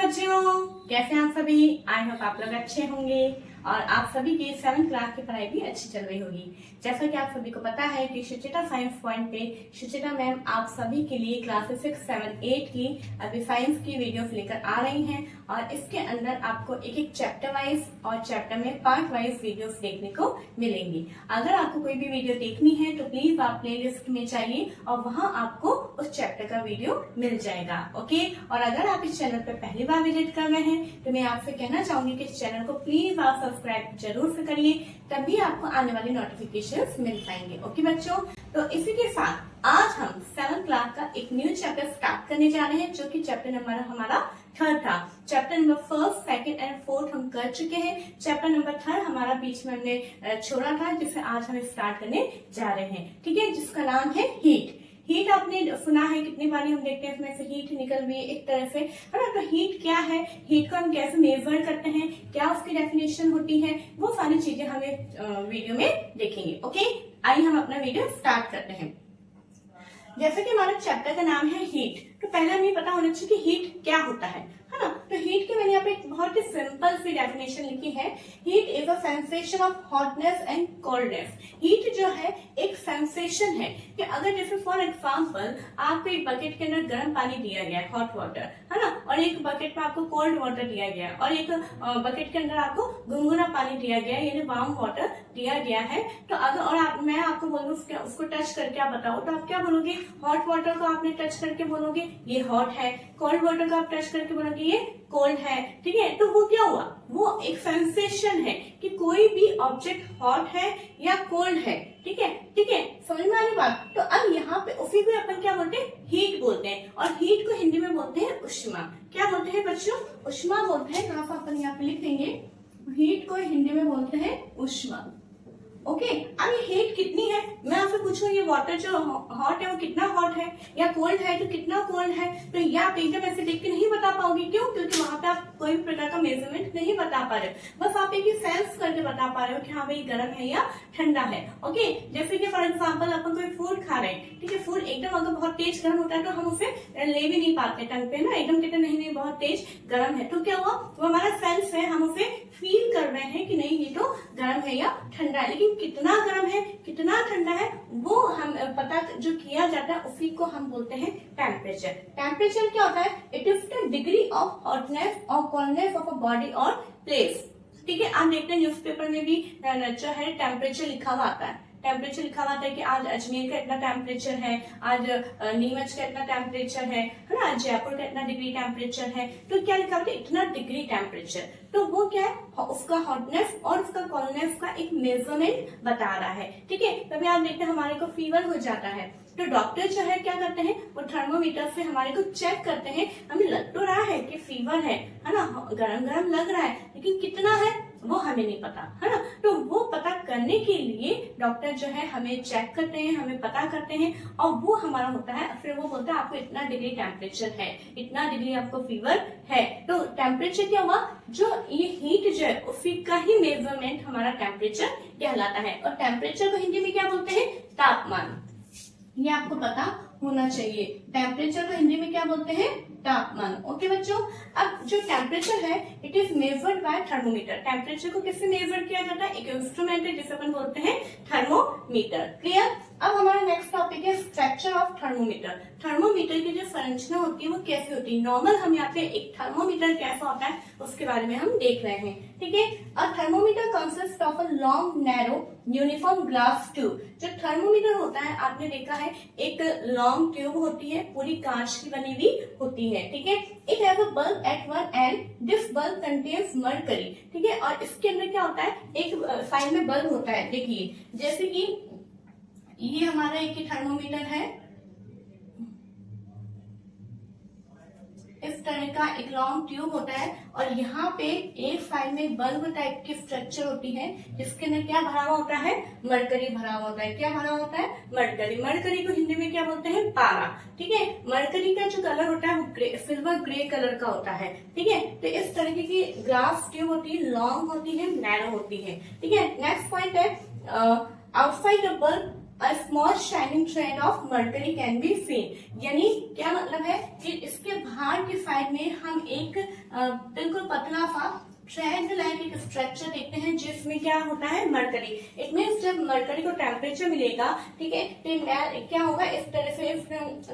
बच्चों, कैसे हैं आप सभी। आई होप आप लोग अच्छे होंगे और आप सभी की 7th क्लास की पढ़ाई भी अच्छी चल रही होगी। जैसा कि आप सभी को पता है कि सुचिता साइंस पॉइंट पे सुचिता मैम आप सभी के लिए क्लासेस 6, 7, 8 की अभी साइंस की वीडियोस लेकर आ रही हैं और इसके अंदर आपको एक एक चैप्टर वाइज और चैप्टर में पार्ट वाइज वीडियोस देखने को मिलेंगी। अगर आपको कोई भी वीडियो देखनी है तो प्लीज आप प्लेलिस्ट में जाइए और वहां आपको उस चैप्टर का वीडियो मिल जाएगा। ओके, और अगर आप इस चैनल पर पहली बार विजिट कर रहे हैं तो मैं आपसे कहना चाहूंगी कि इस चैनल को प्लीज आप सब्सक्राइब जरूर से करिए, तभी आपको आने वाली नोटिफिकेशंस मिल पाएंगे। ओके बच्चों, तो इसी के साथ आज हम 7th क्लास का एक न्यू चैप्टर स्टार्ट करने जा रहे हैं, जो कि चैप्टर नंबर हमारा 3rd था। Chapter number 1st, 2nd and 4th हम कर चुके हैं। चैप्टर नंबर 3rd हमारा बीच में हमने छोड़ा था, जिसे आज हम स्टार्ट करने जा रहे हैं। ठीक है, जिसका नाम है हीट। हीट आपने सुना है कितनी बारी हम देखते हैं इसमें से हीट निकल रही है एक तरह से, है ना। तो हीट क्या है, हीट को हम कैसे मेजर करते हैं, क्या उसकी डेफिनेशन होती है, वो सारी चीजें हमें वीडियो में देखेंगे। ओके, आइए हम अपना वीडियो स्टार्ट करते हैं। जैसे कि हमारा चैप्टर का नाम है हीट, तो पहले हमें पता होना चाहिए कि हीट क्या होता है ना। तो हीट की मैंने यहाँ पे एक बहुत ही सिंपल सी डेफिनेशन लिखी है। Heat is a sensation of hotness and coldness. Heat जो है एक सेंसेशन है कि अगर जैसे फॉर एग्जाम्पल आपको एक बकेट के अंदर गर्म पानी दिया गया है, हॉट वाटर, है ना, और एक बकेट में आपको कोल्ड वाटर दिया गया है और एक बकेट के अंदर आपको गुनगुना पानी दिया गया है, यानी वार्म वाटर दिया गया है। तो अगर और मैं आपको बोलूँ उसको टच करके आप बताओ, तो आप क्या बोलोगे। हॉट वाटर को आपने टच करके बोलोगे ये हॉट है, कोल्ड वाटर को आप टच करके बोलोगे ये कोल्ड है। ठीक है, तो वो क्या हुआ, वो एक सेंसेशन है कि कोई भी ऑब्जेक्ट हॉट है या कोल्ड है। ठीक है, ठीक है, समझ में आने बात। तो अब यहाँ पे उसी को अपन क्या बोलते हैं, हीट बोलते हैं, और हीट को हिंदी में बोलते हैं उष्मा। क्या बोलते हैं बच्चों, उष्मा बोलते हैं। थोड़ा सा अपन यहाँ पे लिख देंगे, हीट को हिंदी में बोलते हैं उष्मा। ओके, अब ये हीट कितनी है, मैं आपसे पूछूं ये वाटर जो हॉट है वो कितना हॉट है, या कोल्ड है तो कितना कोल्ड है, तो ये आप एकदम ऐसे देख के नहीं बता पाओगे। क्यों, क्योंकि वहां पे आप कोई भी प्रकार का मेजरमेंट नहीं बता पा रहे हो, बस आप एक सेंस करके बता पा रहे हो कि हाँ भाई गर्म है या ठंडा है। ओके, जैसे कि फॉर एग्जाम्पल अपन कोई फूड खा रहे हैं, ठीक है, फूड एकदम अगर बहुत तेज गर्म होता है तो हम उसे ले भी नहीं पाते टंग पे ना, एकदम कहते नहीं बहुत तेज गर्म है, तो क्या हुआ, वो हमारा सेंस है, हम उसे फील कर रहे हैं कि नहीं ये तो गर्म है या ठंडा है। लेकिन कितना गर्म है कितना ठंडा है वो हम पता जो किया जाता है, उसी को हम बोलते हैं टेम्परेचर। टेम्परेचर क्या होता है, it is the degree of hotness और कोल्डनेस ऑफ अ बॉडी और प्लेस। ठीक है, आप देखते हैं न्यूज़पेपर में भी जो है टेम्परेचर लिखा हुआ आता है, टेम्परेचर लिखा हुआ था कि आज अजमेर का इतना टेम्परेचर है, आज नीमच का इतना टेम्परेचर है ना, जयपुर का इतना डिग्री टेम्परेचर है। तो क्या लिखा होता है, इतना डिग्री टेम्परेचर। तो वो क्या है, उसका हॉटनेस और उसका कोल्डनेस का एक मेजरमेंट बता रहा है। ठीक है, तभी आप देखते हैं हमारे को फीवर हो जाता है, तो डॉक्टर जो है क्या करते हैं, वो थर्मोमीटर से हमारे को चेक करते हैं, हमें लग तो रहा है कि फीवर है ना, गरम गरम लग रहा है, लेकिन कितना है वो हमें नहीं पता, है ना। तो वो पता करने के लिए डॉक्टर जो है हमें चेक करते हैं, हमें पता करते हैं, और वो हमारा होता है, फिर वो बोलता है आपको इतना डिग्री टेम्परेचर है, इतना डिग्री आपको फीवर है। तो टेम्परेचर क्या हुआ, जो ये हीट जो है उसी का ही मेजरमेंट हमारा टेम्परेचर कहलाता है। और टेम्परेचर को हिंदी में क्या बोलते हैं, तापमान। ये आपको पता होना चाहिए, टेम्परेचर को हिंदी में क्या बोलते हैं, तापमान। ओके बच्चों, अब जो टेम्परेचर है it is measured by thermometer. Temperature को किससे मेजर किया जाता है, एक इंस्ट्रूमेंट है जिसे अपन बोलते हैं थर्मोमीटर। क्लियर। अब हमारा नेक्स्ट टॉपिक है स्ट्रक्चर ऑफ थर्मोमीटर। थर्मोमीटर की जो संरचना होती है वो कैसे होती है, नॉर्मल हम यहाँ पे एक थर्मोमीटर कैसा होता है उसके बारे में हम देख रहे हैं। ठीक है, a thermometer consist of a long narrow uniform glass tube. जो थर्मोमीटर होता है आपने देखा है एक लॉन्ग ट्यूब होती है, पूरी कांच की बनी हुई होती है। ठीक है, it has a bulb at one end, this bulb contains mercury. ठीक है, और इसके अंदर क्या होता है, एक साइड में बल्ब होता है। देखिए जैसे कि ये हमारा एक थर्मोमीटर है, इस तरह का एक लॉन्ग ट्यूब होता है, और यहाँ पे एक साइड में बल्ब टाइप की स्ट्रक्चर होती है, जिसके अंदर क्या भरा हुआ होता है, मरकरी भरा हुआ होता है। क्या भरा होता है, मरकरी। मरकरी को हिंदी में क्या बोलते हैं, पारा। ठीक है, मरकरी का जो कलर होता है वो सिल्वर ग्रे कलर का होता है। ठीक है, तो इस तरीके की ग्लास ट्यूब होती है, लॉन्ग होती है, नैरो होती है। ठीक है, नेक्स्ट पॉइंट है outside the bulb A small shining thread of mercury can be seen। यानी क्या मतलब है कि इसके बाहर की साइड में हम एक बिल्कुल पतला सा थ्रेड लाइक एक स्ट्रक्चर देखते हैं जिसमें क्या होता है मरकरी। इट मीन्स जब मरकरी को टेम्परेचर मिलेगा, ठीक है, तो क्या होगा, इस तरह से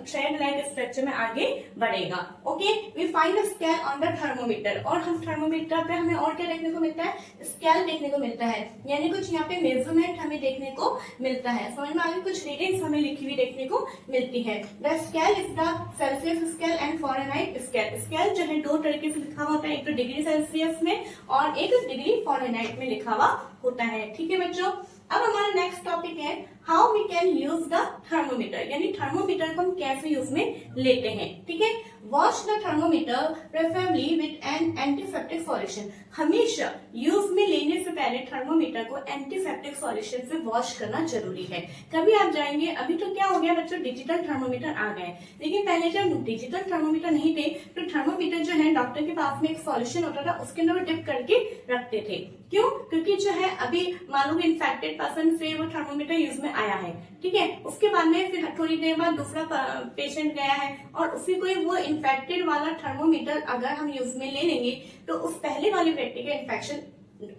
थ्रेड लाइक स्ट्रक्चर में आगे बढ़ेगा। Okay, we find the scale on the thermometer. और हम थर्मोमीटर पे हमें और क्या देखने को मिलता है, स्केल देखने को मिलता है, यानी कुछ यहाँ पे मेजरमेंट हमें देखने को मिलता है। समझ में आगे, कुछ रीडिंग्स हमें लिखी हुई देखने को मिलती है। The scale is the Celsius scale and Fahrenheit scale. Scale जो है दो तरीके से लिखा हुआ होता है, एक तो डिग्री सेल्सियस में और एक डिग्री फ़ारेनहाइट में लिखा हुआ होता है। ठीक है बच्चों, अब हमारा नेक्स्ट टॉपिक है how we can use the thermometer, यानी थर्मोमीटर को हम कैसे यूज में लेते हैं। ठीक है, wash the thermometer preferably with an antiseptic solution. हमेशा यूज में लेने से पहले थर्मोमीटर को एंटीसेप्टिक सॉल्यूशन से वॉश करना जरूरी है। कभी आप जाएंगे, अभी तो क्या हो गया बच्चों, डिजिटल थर्मोमीटर आ गए, लेकिन पहले जब डिजिटल थर्मोमीटर नहीं थे तो थर्मोमीटर जो है डॉक्टर के पास में एक सॉल्यूशन होता था, उसके अंदर वो डिप करके रखते थे। क्यों? क्योंकि जो है अभी मालूम इन्फेक्टेड पर्सन से वो थर्मोमीटर यूज में आया है, ठीक है, उसके बाद में फिर थोड़ी देर बाद दूसरा पेशेंट गया है और उसी को वो इन्फेक्टेड वाला थर्मोमीटर अगर हम यूज में ले लेंगे तो उस पहले वाले व्यक्ति का इन्फेक्शन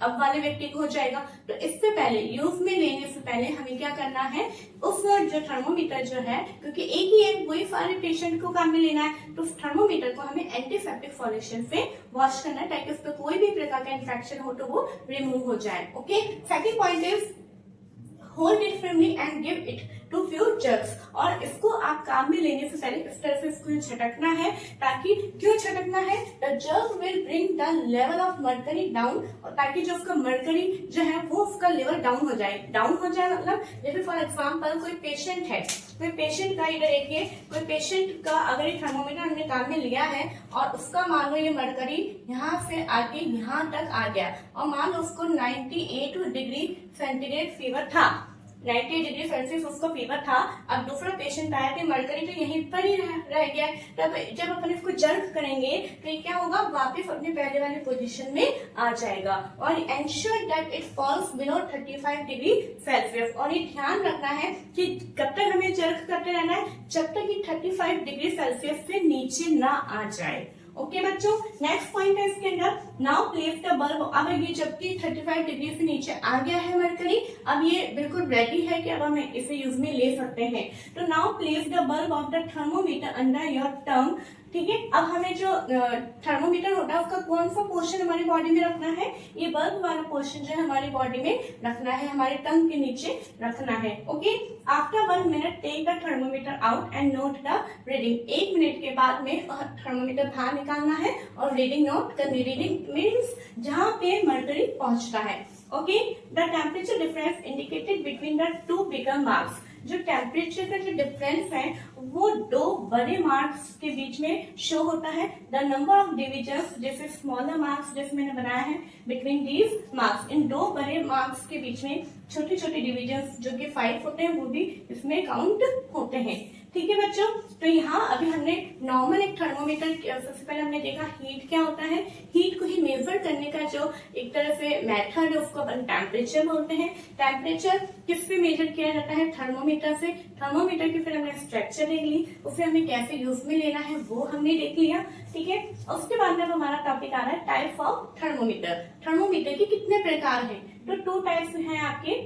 अब वाले व्यक्ति को हो जाएगा। तो इससे पहले, यूज में लेने से पहले हमें क्या करना है, उस जो थर्मोमीटर जो है, क्योंकि एक ही है, वही सारे पेशेंट को काम में लेना है, तो उस थर्मोमीटर को हमें एंटीसेप्टिक सॉल्यूशन से वॉश करना है ताकि उस पर कोई भी प्रकार का इन्फेक्शन हो तो वो रिमूव हो जाए। Okay, second point is hold it firmly and give it to few jerks. और इसको आप काम में लेने से पहले इस तरह से इसको छटकना है, ताकि क्यों छटकना है, the jug will bring the level of mercury down, और ताकि जो उसका मर्करी जो है वो उसका लेवल डाउन हो जाए। डाउन हो जाए मतलब जैसे फॉर एग्जाम्पल कोई पेशेंट है, कोई पेशेंट का इधर देखिए, कोई पेशेंट का अगर ये थर्मोमीटर हमने काम में लिया है और उसका मान लो ये मर्करी यहाँ से आके यहाँ तक आ गया और मान लो उसको 98 डिग्री सेंटीग्रेड फीवर था, 90 डिग्री सेल्सियस उसको फीवर था। अब दूसरा पेशेंट आया कि मरकरी तो यहीं पर ही रह गया, तब जब अपन इसको जर्क करेंगे तो ये क्या होगा, वापस अपने पहले वाले पोजीशन में आ जाएगा। और ensure that it falls below 35 degree Celsius. और ये ध्यान रखना है कि कब तक हमें जर्क करते रहना है, जब तक कि 35 डिग्री सेल्सियस से नीचे ना आ जाए। ओके बच्चों, नेक्स्ट पॉइंट है इसके अंदर, नाउ प्लेस द बल्ब। अब ये जबकि 35 डिग्री से नीचे आ गया है मरकरी, अब ये बिल्कुल रेडी है कि अब हम इसे यूज में ले सकते हैं। तो now place the bulb of the thermometer under your tongue. ठीक है, अब हमें जो थर्मोमीटर होता है उसका कौन सा पोर्शन हमारी बॉडी में रखना है, ये बल्ब वाला पोर्शन जो है हमारी बॉडी में रखना है, हमारे टंग के नीचे रखना है। Okay, after 1 minute take the thermometer out and note the reading. 1 minute के बाद में थर्मोमीटर बाहर निकालना है और रीडिंग नोट करनी। रीडिंग मीन्स जहाँ पे मर्करी पहुंचता है। Okay, the temperature difference indicated between the two bigger marks. जो टेम्परेचर का जो डिफरेंस है वो दो बड़े मार्क्स के बीच में शो होता है। द नंबर ऑफ डिविजन्स, जैसे स्मॉलर मार्क्स जैसे मैंने बनाया है, बिटवीन दीज मार्क्स, इन दो बड़े मार्क्स के बीच में छोटे छोटे डिविजन्स जो कि 5 होते हैं वो भी इसमें काउंट होते हैं। ठीक है बच्चों, तो यहाँ अभी हमने नॉर्मल एक थर्मोमीटर, सबसे पहले हमने देखा हीट क्या होता है, हीट को ही मेजर करने का जो एक तरह से मेथड है उसको अपन टेम्परेचर बोलते हैं। टेम्परेचर किससे मेजर किया जाता है, थर्मोमीटर से। थर्मोमीटर की फिर हमने स्ट्रक्चर देख ली, उसे हमें कैसे यूज में लेना है वो हमने देख लिया। ठीक है, उसके बाद में हमारा टॉपिक आ रहा है टाइप्स ऑफ थर्मोमीटर। थर्मोमीटर के कितने प्रकार हैं, तो 2 टाइप्स हैं आपके,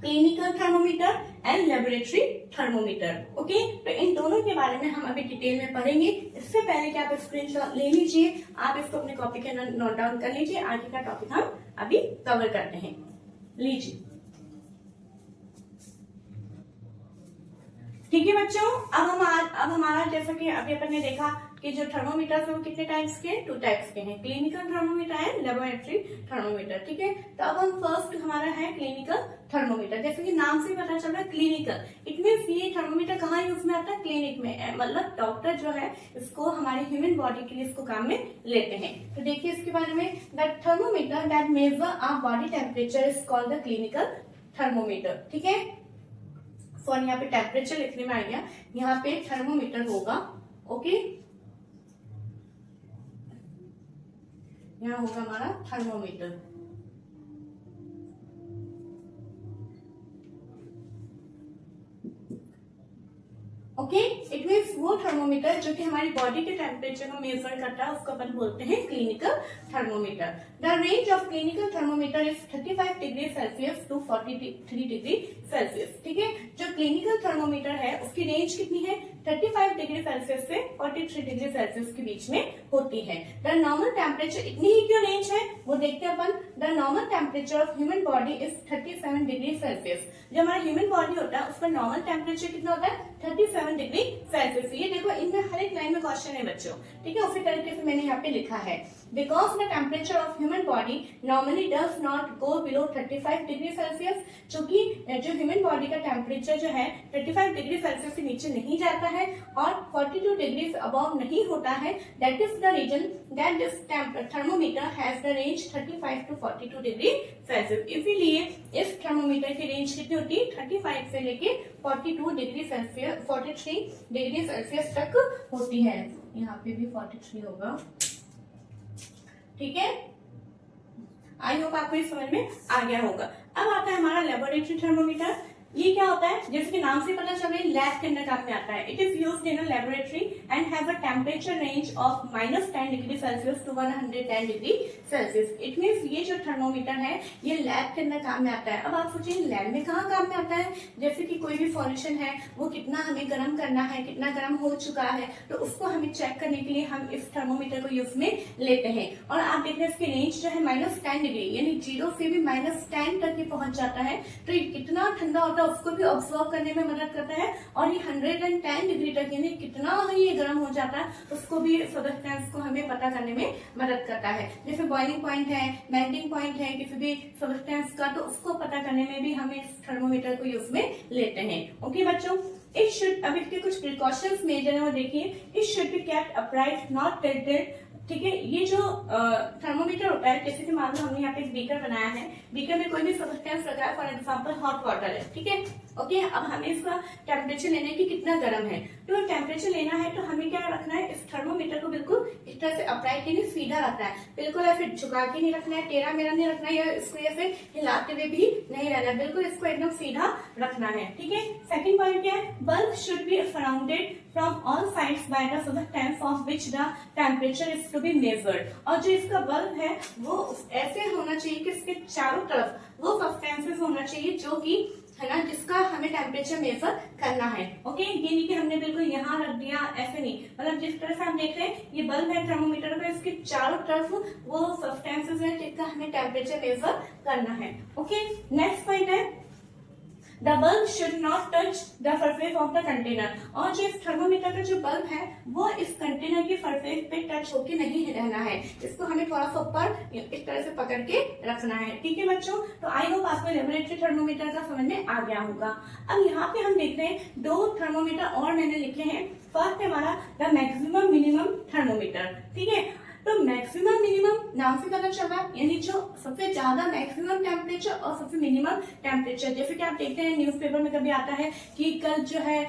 clinical thermometer and laboratory thermometer. Okay, तो इन दोनों के बारे में हम अभी डिटेल में पढ़ेंगे। इससे पहले कि आप स्क्रीनशॉट ले लीजिए, आप इसको अपने कॉपी के अंदर नोट डाउन कर लीजिए। आगे का टॉपिक हम अभी कवर करते हैं, लीजिए। ठीक है बच्चों, अब हमारा जैसा कि अभी अपन ने देखा कि जो थर्मोमीटर है वो कितने टाइप्स के, 2 टाइप्स के हैं, clinical thermometer and laboratory thermometer. ठीक है, तो अब हम फर्स्ट हमारा है क्लिनिकल थर्मोमीटर। जैसे कि नाम से पता चल रहा है क्लिनिकल, इट मीन्स ये थर्मोमीटर कहाँ यूज में आता है, क्लिनिक में, मतलब डॉक्टर जो है इसको हमारे ह्यूमन बॉडी के लिए इसको काम में लेते हैं। तो देखिए इसके बारे में, the thermometer that measure our body temperature is called the clinical thermometer. ठीक है, और यहाँ पे टेम्परेचर लिखने में आ गया, यहाँ पे थर्मोमीटर होगा। ओके, यहाँ होगा हमारा थर्मोमीटर। थर्मोमीटर जो कि हमारी बॉडी के टेम्परेचर को मेजर करता है उसको अपन बोलते हैं clinical thermometer. The range of clinical thermometer is 35 degree Celsius to 43 degree Celsius. ठीक है, जो क्लिनिकल थर्मोमीटर है उसकी रेंज कितनी है, 35 डिग्री सेल्सियस से 43 डिग्री सेल्सियस के बीच में होती है। द नॉर्मल टेम्परेचर, इतनी ही क्यों रेंज है वो देखते हैं अपन। The normal temperature of human body is 37 degree Celsius. जो हमारा ह्यूमन बॉडी होता है उसका नॉर्मल टेम्परेचर कितना होता है, 37 डिग्री सेल्सियस। ये देखो इनमें हर एक लाइन में क्वेश्चन है बच्चों, ठीक है, उसी तरीके से मैंने यहाँ पे लिखा है। Because the temperature of human body normally does not go below 35 degree Celsius, क्योंकि जो ह्यूमन बॉडी का टेम्परेचर जो है 35 डिग्री सेल्सियस से नीचे नहीं जाता है और 42 डिग्री से अबव नहीं होता है। That is the reason that this thermometer has the range 35 to 42 degree Celsius. इसीलिए इस थर्मोमीटर की रेंज कितनी होती है, 35 से लेके 42 डिग्री सेल्सियस 43 डिग्री सेल्सियस तक होती है। यहाँ पे भी 43 होगा, ठीक है। आई होप आपको इस समझ में आ गया होगा। अब आता है हमारा लेबोरेटरी थर्मोमीटर। ये क्या होता है, जैसे कि नाम से पता चल रहा है लैब के अंदर काम में आता है। It is used in a laboratory and have a temperature range of -10 degree Celsius to 110 degree Celsius. It means ये जो थर्मोमीटर है ये लैब के अंदर काम में आता है। अब आप सोचिए लैब में कहाँ काम में आता है, जैसे कि कोई भी सॉल्यूशन है वो कितना हमें गर्म करना है, कितना गर्म हो चुका है, तो उसको हमें चेक करने के लिए हम इस थर्मोमीटर को यूज में लेते हैं। और आप देख रहे हैं इसकी रेंज जो है -10 डिग्री, यानी 0 से भी -10 तक ये पहुंच जाता है। तो ये कितना ठंडा होता है उसको भी ऑब्जर्व करने में मदद करता है। और ये 110 डिग्री तक यानी कितना ही ये गर्म हो जाता है उसको भी सब्सटेंस को हमें पता करने में मदद करता है। जैसे बॉइलिंग पॉइंट है, मेल्टिंग पॉइंट है किसी भी सब्सटेंस का, तो उसको पता करने में भी हम इस थर्मोमीटर को यूज में लेते हैं। ओके बच्चों, इट शुड, अब इसके कुछ प्रिकॉशंस मेजर है वो देखिए। It should be kept upright not tilted. ठीक है, ये जो थर्मोमीटर होता है, जैसे कि मान लो हमने यहाँ पे एक बीकर बनाया है, बीकर में कोई भी सब्सटेंस लगा है, फॉर एग्जांपल हॉट वाटर है, ठीक है। ओके, अब हमें इसका टेम्परेचर लेना है कि कितना गर्म है। तो टेम्परेचर लेना है तो हमें क्या रखना है, इस थर्मोमीटर को बिल्कुल इस तरह से अपराइट यानी सीधा रखना है, बिल्कुल ऐसे झुका के नहीं रखना है, टेढ़ा मेढ़ा नहीं रखना है, या इसको ऐसे हिलाते हुए भी नहीं रहना है, बिल्कुल इसको एकदम सीधा रखना है। ठीक है, सेकंड पॉइंट क्या है, bulb should be surrounded from all sides by the substance of which the temperature is to be measured. और जो इसका बल्ब है वो ऐसे होना चाहिए कि इसके चारों तरफ वो सब्सटेंसेस होना चाहिए जो कि है ना, जिसका हमें टेम्परेचर मेजर करना है। ओके, ये नहीं कि हमने बिल्कुल यहाँ रख दिया, ऐसे नहीं, मतलब जिस तरह से हम देख रहे हैं ये बल्ब है थर्मोमीटर का, इसके चारों तरफ वो सब्सटेंसेस है जिसका हमें टेम्परेचर मेजर करना है। ओके, नेक्स्ट पॉइंट है the bulb should not touch the surface of the container. और जो इस थर्मोमीटर का जो बल्ब है वो इस कंटेनर की सरफेस पे टच होके नहीं रहना है, इसको हमें थोड़ा सा ऊपर इस तरह से पकड़ के रखना है। ठीक है बच्चों, तो आई होप आपको लेबोरेटरी थर्मोमीटर का समझ में आ गया होगा। अब यहाँ पे हम देख रहे हैं दो थर्मोमीटर और मैंने लिखे हैं। फर्स्ट है हमारा द मैक्सिमम मिनिमम थर्मोमीटर। ठीक है, तो मैक्सिमम मिनिमम नाम से पता चल रहा है, यानी जो सबसे ज्यादा मैक्सिमम टेम्परेचर और सबसे मिनिमम टेम्परेचर, जैसे कि आप देखते हैं न्यूज़पेपर में कभी आता है कि कल जो है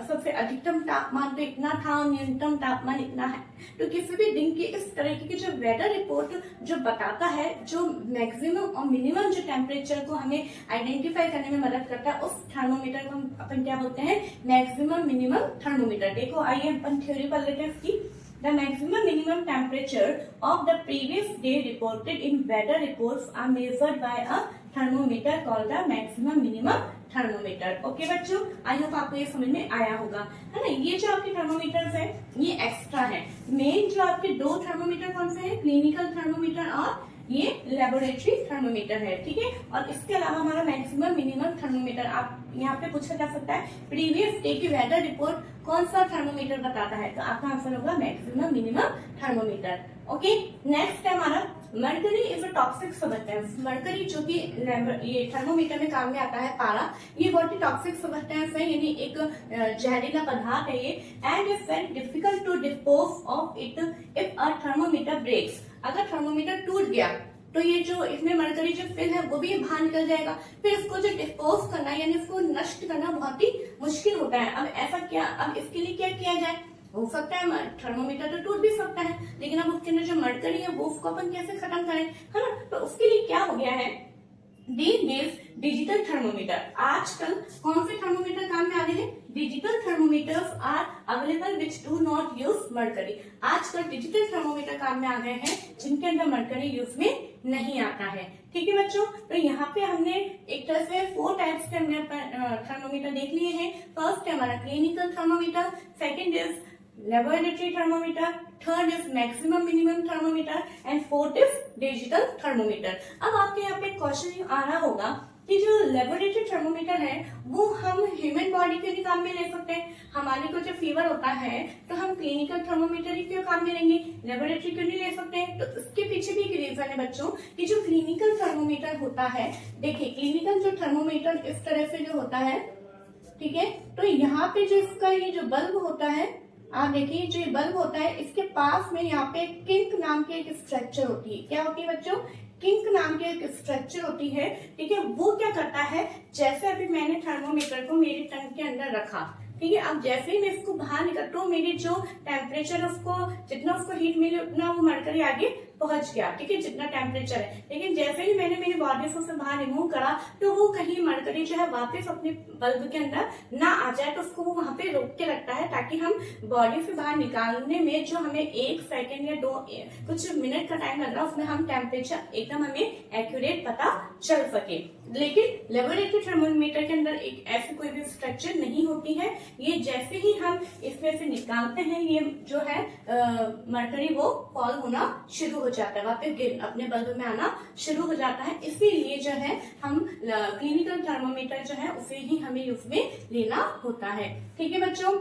सबसे अधिकतम तापमान तो इतना था, न्यूनतम तापमान इतना है। तो किसी भी दिन की इस तरह की जो वेदर रिपोर्ट जो बताता है, जो मैक्सिमम और मिनिमम जो टेम्परेचर को हमें आइडेंटिफाई करने में मदद करता है, उस थर्मोमीटर को अपन क्या बोलते हैं, मैक्सिमम मिनिमम थर्मोमीटर। देखो आइए अपन थ्योरी पढ़ लेते हैं इसकी। The maximum minimum temperature of the previous day reported in weather reports are measured by a thermometer called the maximum minimum thermometer. Okay बच्चों, आई होप आपको ये समझ में आया होगा, है ना। ये जो आपके थर्मोमीटर्स है ये एक्स्ट्रा है। मेन जो आपके दो थर्मोमीटर कौन से हैं, क्लिनिकल थर्मोमीटर और ये लेबोरेटरी थर्मोमीटर है। ठीक है, और इसके अलावा हमारा मैक्सिमम मिनिमम थर्मोमीटर, आप यहाँ पे पूछा जा सकता है प्रीवियस डे की वेदर रिपोर्ट कौन सा थर्मोमीटर बताता है, तो आपका आंसर होगा maximum minimum thermometer. Okay, next है हमारा mercury is a toxic substance. Mercury जो कि ये थर्मोमीटर में काम में आता है, पारा, ये बहुत ही टॉक्सिक सब्सटेंस है, यानी एक जहरीला पदार्थ है ये। And is very difficult to dispose of it if a thermometer breaks. अगर थर्मोमीटर टूट गया तो ये जो इसमें मरकरी जो फिल है वो भी बाहर निकल जाएगा, फिर इसको जो डिस्पोज करना यानी इसको नष्ट करना बहुत ही मुश्किल होता है। अब ऐसा क्या, अब इसके लिए क्या किया जाए, हो सकता है थर्मोमीटर तो टूट भी सकता है, लेकिन अब उसके अंदर जो मरकरी है वो उसको अपन कैसे खत्म करें, है ना। तो उसके लिए क्या हो गया है, डिजिटल थर्मोमीटर। आजकल कौन से थर्मोमीटर काम में आ रहे हैं? Digital thermometers are available which do not use mercury. आजकल डिजिटल थर्मोमीटर काम में आ गए हैं जिनके अंदर मरकरी यूज में नहीं आता है। ठीक है बच्चों, तो यहाँ पे हमने एक तरह से 4 टाइप्स के हमने थर्मोमीटर देख लिए हैं। फर्स्ट है हमारा clinical thermometer, second is laboratory thermometer, third is maximum minimum thermometer and fourth is digital thermometer. अब आपके यहाँ पे क्वेश्चन आ रहा होगा कि जो लेबोरेटरी थर्मोमीटर है वो हम ह्यूमन बॉडी के भी काम में ले सकते हैं। हमारे को जब फीवर होता है तो हम क्लिनिकल थर्मोमीटर ही क्यों काम में लेंगे, लेबोरेटरी क्यों नहीं ले सकते हैं? तो इसके पीछे भी एक रीजन है बच्चों कि जो क्लिनिकल थर्मोमीटर होता है, देखिए क्लिनिकल जो थर्मोमीटर इस तरह से जो होता है, ठीक है, तो यहाँ पे जो इसका ये जो बल्ब होता है, आप देखिए जो ये बल्ब होता है इसके पास में यहाँ पे किंक नाम की एक स्ट्रक्चर होती है। क्या होती है बच्चों? किंक नाम की एक स्ट्रक्चर होती है। ठीक है, वो क्या करता है, जैसे अभी मैंने थर्मोमीटर को मेरी टंग के अंदर रखा, ठीक है, अब जैसे ही मैं इसको बाहर निकलता हूँ मेरी जो टेम्परेचर उसको जितना उसको हीट मिली उतना वो मरकरी आगे पहुंच गया, ठीक है, जितना टेम्परेचर है। लेकिन जैसे ही मैंने मेरी बॉडी से उसे बाहर रिमूव करा तो वो कहीं मरकरी जो है वापस अपने बल्ब के अंदर ना आ जाए, तो उसको वो वहां पे रोक के रखता है ताकि हम बॉडी से बाहर निकालने में जो हमें 1 सेकेंड या 2 कुछ मिनट का टाइम लग रहा है उसमें हम टेम्परेचर एकदम हमें एक्यूरेट पता चल सके। लेकिन लेबोरेटरी थर्मोमीटर के अंदर एक ऐसी कोई भी स्ट्रक्चर नहीं होती है। ये जैसे ही हम इसमें से निकालते हैं ये जो है मरकरी वो फॉल होना शुरू हो जाता है, वापस अपने बल्ब में आना शुरू हो जाता है। इसीलिए जो है हम क्लिनिकल थर्मोमीटर जो है उसे ही हमें यूज में लेना होता है। ठीक है बच्चों,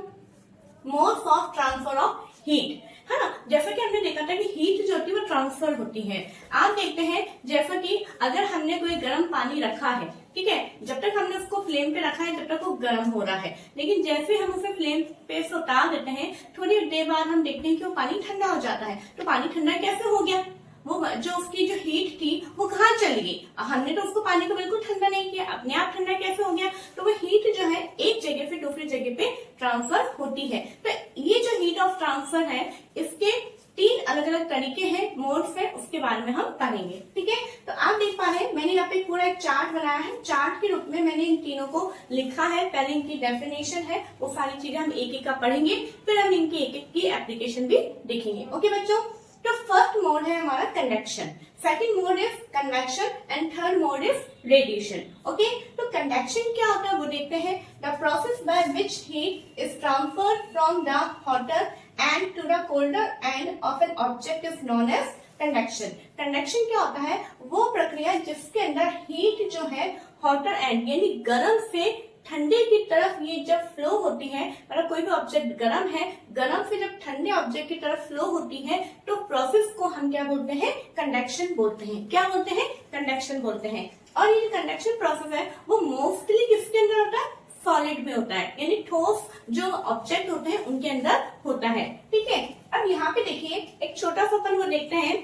modes of transfer of heat, है ना, जैसा कि हमने देखा था कि हीट जो होती है वो ट्रांसफर होती है। आप देखते हैं जैसा कि अगर हमने कोई गर्म पानी रखा है, ठीक है, जब तक हमने उसको फ्लेम पे रखा है जब तक वो गर्म हो रहा है, लेकिन जैसे हम उसे फ्लेम पे से उतार देते हैं थोड़ी देर बाद हम देखते हैं कि वो पानी ठंडा हो जाता है। तो पानी ठंडा कैसे हो गया? वो जो उसकी जो हीट थी वो कहाँ चली गई? हमने तो उसको पानी को बिल्कुल ठंडा नहीं किया, अपने आप ठंडा कैसे हो गया? तो वो हीट जो है एक जगह से दूसरी जगह पे ट्रांसफर होती है। तो ये जो हीट ऑफ ट्रांसफर है इसके 3 अलग अलग तरीके हैं, मोड्स है, उसके बारे में हम पढ़ेंगे। ठीक है, तो आप देख पा रहे हैं मैंने यहाँ पे पूरा एक चार्ट बनाया है। चार्ट के रूप में मैंने इन तीनों को लिखा है। पहले इनकी डेफिनेशन है, वो सारी चीजें हम एक एक का पढ़ेंगे, फिर हम इनकी एक एक की एप्लीकेशन भी देखेंगे। ओके बच्चों, तो फर्स्ट मोड है हमारा conduction, second mode is convection and third mode is radiation. Okay, तो कंडक्शन क्या होता है वो देखते हैं। The process by which heat is transferred from the hotter end to the colder end of an object is known as conduction. Conduction क्या होता है? वो प्रक्रिया जिसके अंदर हीट जो है हॉटर एंड यानी गर्म से ठंडे की तरफ ये जब फ्लो होती है, मतलब कोई भी ऑब्जेक्ट गर्म है, गर्म से जब ठंडे ऑब्जेक्ट की तरफ फ्लो होती है तो प्रोसेस को हम क्या बोलते हैं? कंडक्शन बोलते हैं। क्या बोलते हैं? कंडक्शन बोलते हैं। और ये जो कंडक्शन प्रोसेस है वो मोस्टली किसके अंदर होता है? सॉलिड में होता है, यानी ठोस जो ऑब्जेक्ट होते हैं उनके अंदर होता है। ठीक है, अब यहाँ पे देखिए एक छोटा सा अपन वो देखते हैं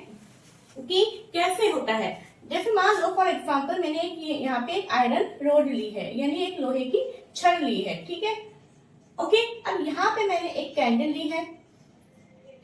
कि कैसे होता है। जैसे मान लो फॉर एग्जाम्पल मैंने यहाँ पे एक आयरन रोड ली है, यानी एक लोहे की छड़ ली है। ठीक है, ओके, अब यहाँ पे मैंने एक कैंडल ली है।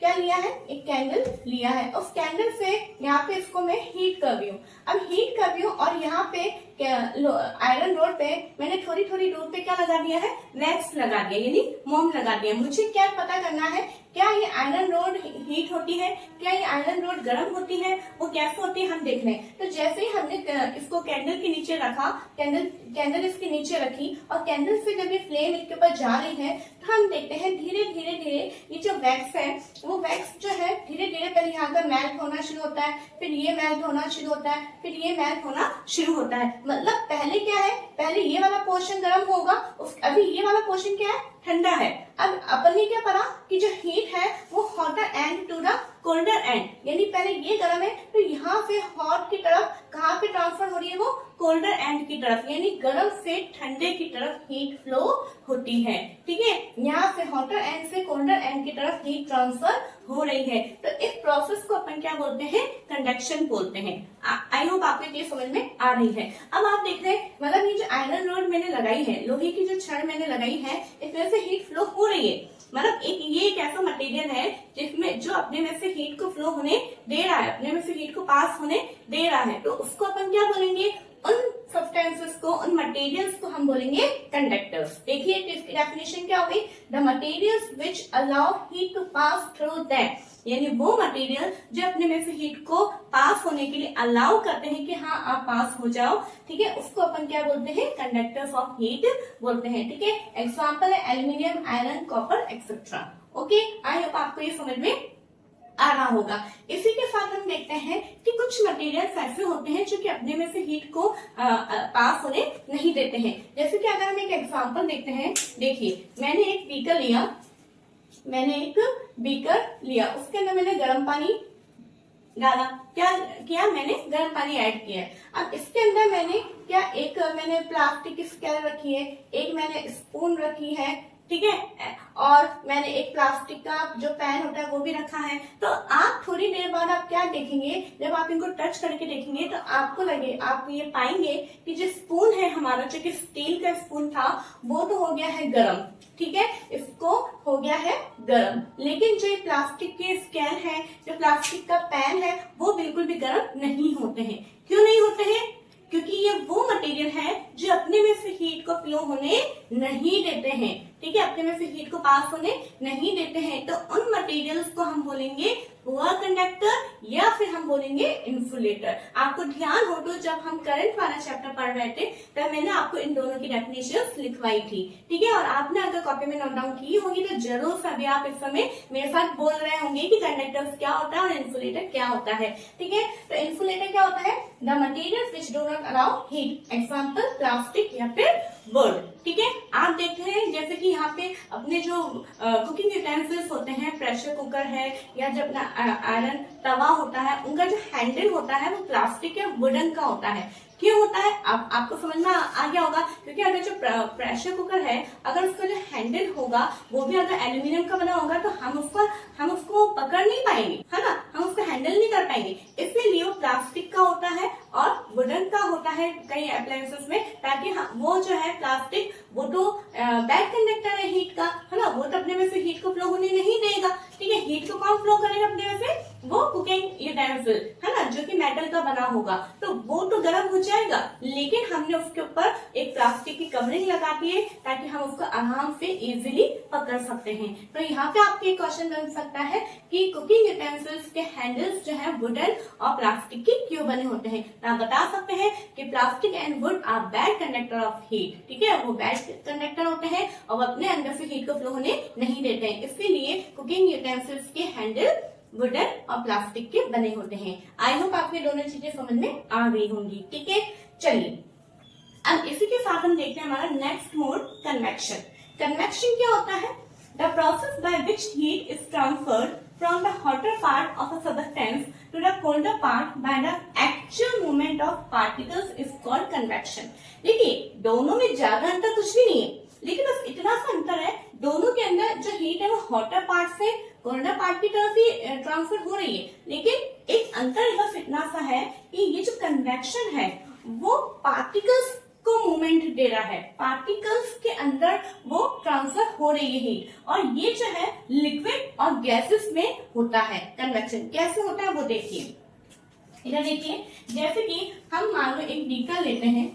क्या लिया है? एक कैंडल लिया है। उस कैंडल से यहाँ पे इसको मैं हीट कर रही हूँ। अब हीट कर रही हूँ और यहाँ पे आयरन रोड पे मैंने थोड़ी थोड़ी दूर पे क्या लगा दिया है? वैक्स लगा दिया, यानी मोम लगा दिया। मुझे क्या पता करना है, क्या ये आयरन रोड हीट होती है, क्या ये आयरन रोड गर्म होती है, वो कैसे होती है हम देख रहे हैं। तो जैसे ही हमने इसको कैंडल के नीचे रखा, कैंडल इसके नीचे रखी और कैंडल से जब ये फ्लेम इसके ऊपर जा रही है तो हम देखते हैं धीरे धीरे धीरे ये जो वैक्स है वो वैक्स जो है धीरे धीरे पहले यहाँ का मेल्ट होना शुरू होता है, फिर ये मेल्ट होना शुरू होता है, फिर ये मेल्ट होना शुरू होता है। मतलब पहले क्या है? पहले ये वाला पोर्शन गर्म होगा, अभी ये वाला पोर्शन क्या है? ठंडा है। अब अपन ने क्या पढ़ा कि जो हीट है वो hotter end to the colder end, यानी पहले ये गर्म है तो यहाँ से हॉट की तरफ कहाँ पे ट्रांसफर हो रही है? वो कोल्डर एंड की तरफ, यानी गर्म से ठंडे की तरफ हीट फ्लो होती है। ठीक है, यहाँ से हॉटर एंड से कोल्डर एंड की तरफ हीट ट्रांसफर हो रही है। तो इस प्रोसेस को अपन क्या बोलते हैं? कंडक्शन बोलते हैं। आई होप आपको ये समझ में आ रही है। अब आप देख रहे हैं, मतलब ये जो आयरन रोड मैंने लगाई है, लोहे की जो छड़ मैंने लगाई है, इसमें से हीट फ्लो हो रही है। मतलब ये एक ऐसा मटेरियल है जिसमें जो अपने में से हीट को फ्लो होने दे रहा है, अपने में से हीट को पास होने दे रहा है, तो उसको अपन क्या बोलेंगे? उन सब्सटेंसेस को, उन मटेरियल्स को हम बोलेंगे कंडक्टर्स। देखिए इसकी डेफिनेशन क्या होगी, the materials which allow heat to pass through them, यानी वो मटेरियल जो अपने में से हीट को पास होने के लिए अलाउ करते हैं कि हाँ आप पास हो जाओ, ठीक है, उसको अपन क्या बोलते हैं, कंडक्टर्स ऑफ हीट बोलते हैं। ठीक है, एग्जाम्पल है aluminium, iron, copper etcetera. Okay, I hope आपको ये समझ में आ रहा होगा। इसी के साथ हम देखते हैं कि कुछ मटेरियल्स ऐसे होते हैं जो कि अपने में से हीट को पास होने नहीं देते हैं। जैसे कि अगर हम एक एग्जांपल देखते हैं, देखिए मैंने एक बीकर लिया, उसके अंदर मैंने गर्म पानी डाला, क्या किया मैंने, गर्म पानी ऐड किया है। अब इसके अंदर मैंने मैंने प्लास्टिक स्केल रखी है, एक मैंने स्पून रखी है, ठीक है, और मैंने एक प्लास्टिक का जो पैन होता है वो भी रखा है। तो आप थोड़ी देर बाद आप क्या देखेंगे, जब आप इनको टच करके देखेंगे तो आप ये पाएंगे कि जो स्पून है हमारा, जो कि स्टील का स्पून था, वो तो हो गया है गरम, ठीक है, इसको हो गया है गरम, लेकिन जो प्लास्टिक के स्केल है, जो प्लास्टिक का पैन है, वो बिल्कुल भी गरम नहीं होते हैं। क्यों नहीं होते हैं? क्योंकि ये वो मटेरियल है जो अपने में से हीट को फ्लो होने नहीं देते हैं, ठीक है, अपने में से हीट को पास होने नहीं देते हैं। तो उन मटेरियल्स को हम बोलेंगे पुअर कंडक्टर या फिर हम बोलेंगे इंसुलेटर। आपको ध्यान हो तो जब हम करंट वाला चैप्टर पढ़ रहे थे तब मैंने आपको इन दोनों की डेफिनेशंस लिखवाई थी, ठीक है, और आपने अगर कॉपी में नोट डाउन की होगी तो जरूर सभी आप इस समय मेरे साथ बोल रहे होंगे कि कंडक्टर्स क्या होता है और इंसुलेटर क्या होता है। ठीक है, तो इंसुलेटर क्या होता है, the materials which do not allow heat, example plastic या फिर वुड। ठीक है, आप देखते हैं जैसे कि यहाँ पे अपने जो कुकिंग यूटेंसिल्स होते हैं, प्रेशर कुकर है या जब आयरन तवा होता है, उनका जो हैंडल होता है वो प्लास्टिक या वुडन का होता है। क्यों होता है आपको समझ में आ गया होगा, क्योंकि अगर जो प्रेशर कुकर है, अगर उसका जो हैंडल होगा वो भी अगर एल्यूमिनियम का बना होगा तो हम उसको पकड़ नहीं पाएंगे, है ना, हम उसको हैंडल नहीं कर पाएंगे, इसलिए वो प्लास्टिक का होता है और वुडन का होता है कई अप्लायंसेस में, ताकि वो जो है प्लास्टिक वो तो बैड कंडक्टर है हीट का, है ना, वो तो अपने में से हीट को फ्लो होने नहीं देगा। ठीक है, हीट को कौन फ्लो करेगा अपने में से, वो कुकिंग यूटेंसिल, है ना, जो कि मेटल का बना होगा, तो वो तो गर्म हो जाएगा, लेकिन हमने उसके ऊपर एक प्लास्टिक की कवरिंग लगा दी है ताकि हम उसको आराम से इजीली पकड़ सकते हैं। तो यहाँ पे आपके क्वेश्चन बन सकता है कि कुकिंग यूटेंसिल्स के हैंडल्स जो है वुडन और प्लास्टिक के क्यों बने होते हैं। तो आप बता सकते हैं कि plastic and wood are bad conductor of heat. ठीक है, वो बैड कंडक्टर होते हैं और वो अपने अंदर से हीट को फ्लो होने नहीं देते हैं, इसीलिए कुकिंग यूटेंसिल्स के हैंडल वुडन और प्लास्टिक के बने होते हैं। आई होप आपको दोनों चीजें समझ में आ गई होंगी। ठीक है, चलिए अब इसी के साथ हम देखते हैं हमारा नेक्स्ट मोड, कन्वेक्शन। कन्वेक्शन क्या होता है, the process by which heat is transferred from the hotter part of a substance to the colder part by the actual movement of particles is called convection. देखिए दोनों में ज्यादा अंतर कुछ भी नहीं है, लेकिन बस इतना सा अंतर है, दोनों के अंदर जो हीट है वो हॉटर पार्ट से कोल्डर पार्ट की तरफ ही ट्रांसफर हो रही है, लेकिन एक अंतर बस इतना सा है कि ये जो कन्वेक्शन है वो पार्टिकल्स को मूवमेंट दे रहा है, पार्टिकल्स के अंदर वो ट्रांसफर हो रही है हीट, और ये जो है लिक्विड और गैसेस में होता है। कन्वेक्शन कैसे होता है वो देखिए, इधर देखिए, जैसे कि हम मान लो एक बीकर लेते हैं,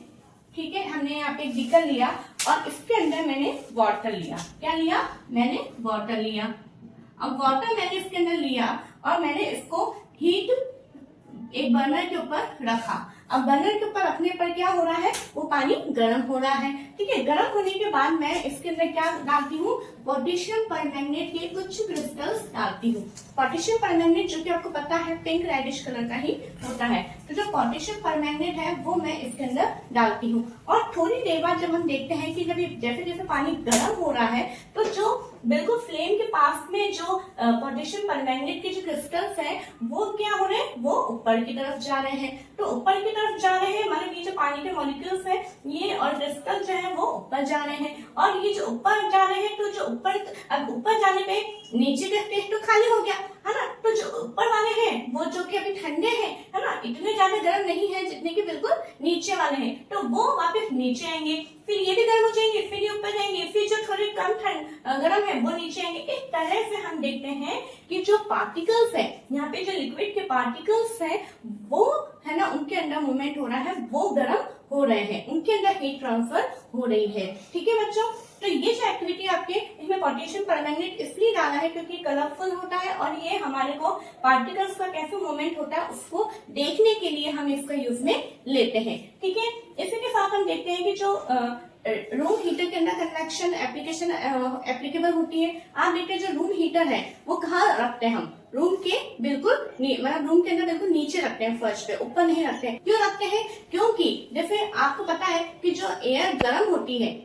ठीक है, हमने यहाँ पे एक बीकर लिया और इसके अंदर मैंने वाटर लिया, क्या लिया, मैंने वाटर लिया। अब वाटर मैंने इसके अंदर लिया और मैंने इसको हीट एक बर्नर के ऊपर रखा। अब बर्नर के ऊपर रखने पर क्या हो रहा है, वो पानी गर्म हो रहा है। ठीक है, गर्म होने के बाद मैं इसके अंदर क्या डालती हूँ, पोटेशियम परमैंगनेट के कुछ क्रिस्टल्स डालती हूँ। पोटेशियम परमैंगनेट जो कि आपको पता है पिंक रेडिश कलर का ही होता है, तो जो पोटेशियम परमैंगनेट है वो मैं इसके अंदर डालती हूँ। और थोड़ी देर बाद जब हम देखते हैं कि जब जैसे जैसे पानी गर्म हो रहा है तो जो बिल्कुल फ्लेम के पास में जो पोटेशियम परमैंगनेट के जो क्रिस्टल्स हैं वो क्या हो रहे हैं, वो ऊपर की तरफ जा रहे हैं। तो ऊपर की तरफ जा रहे हैं मतलब ये जो पानी के मॉलिक्यूल्स हैं ये और क्रिस्टल जो है वो ऊपर जा रहे हैं, और ये जो ऊपर जा रहे हैं तो जो ऊपर जाने पे नीचे का स्पेस तो खाली हो गया, है ना, तो जो ऊपर वाले हैं वो जो कि अभी ठंडे हैं, है ना, इतने ज्यादा गर्म नहीं है जितने कि बिल्कुल नीचे वाले हैं, तो वो वापस नीचे आएंगे, फिर ये भी गर्म हो जाएंगे, फिर ये ऊपर जाएंगे, फिर जो थोड़े कम गर्म है वो नीचे आएंगे। इस तरह से हम देखते हैं कि जो पार्टिकल्स है, यहाँ पे जो लिक्विड के पार्टिकल्स है वो है ना, उनके अंदर मूवमेंट हो रहा है, वो गर्म हो रहे हैं, उनके अंदर हीट ट्रांसफर हो रही है। ठीक है बच्चों, तो ये जो एक्टिविटी आपके इसमें पोटेशियम परमैंगनेट इसलिए डाला है क्योंकि कलरफुल होता है और ये हमारे को पार्टिकल्स का कैसे मूवमेंट होता है उसको देखने के लिए हम इसका यूज में लेते हैं। ठीक है, इसी के साथ हम देखते हैं कि जो रूम हीटर के अंदर कन्वेक्शन एप्लीकेशन एप्लीकेबल होती है। आप देखते हैं जो रूम हीटर है वो कहाँ रखते हैं हम, रूम के बिल्कुल मतलब रूम के अंदर बिल्कुल नीचे रखते हैं, फर्श पे, ऊपर नहीं रखते हैं। क्यों रखते हैं? क्योंकि जैसे आपको पता है कि जो एयर गर्म होती है,